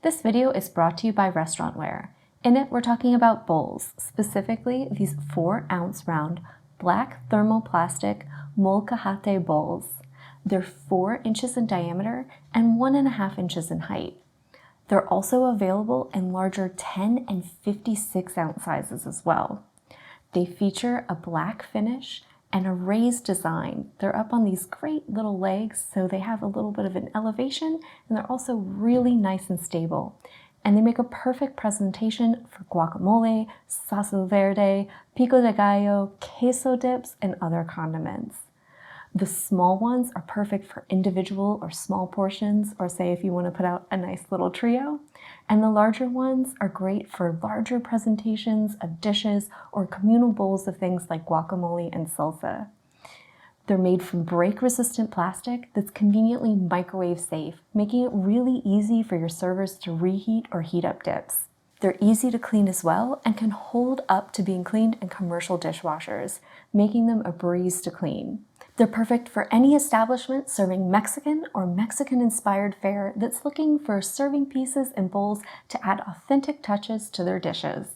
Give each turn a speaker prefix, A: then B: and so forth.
A: This video is brought to you by Restaurantware. In it, we're talking about bowls, specifically these 4-ounce round black thermoplastic Molcajete bowls. They're 4 inches in diameter and 1.5 inches in height. They're also available in larger 10 and 56-ounce sizes as well. They feature a black finish and a raised design. They're up on these great little legs, so they have a little bit of an elevation, and they're also really nice and stable. And they make a perfect presentation for guacamole, salsa verde, pico de gallo, queso dips, and other condiments. The small ones are perfect for individual or small portions, or say if you want to put out a nice little trio. And the larger ones are great for larger presentations of dishes or communal bowls of things like guacamole and salsa. They're made from break-resistant plastic that's conveniently microwave safe, making it really easy for your servers to reheat or heat up dips. They're easy to clean as well and can hold up to being cleaned in commercial dishwashers, making them a breeze to clean. They're perfect for any establishment serving Mexican or Mexican-inspired fare that's looking for serving pieces and bowls to add authentic touches to their dishes.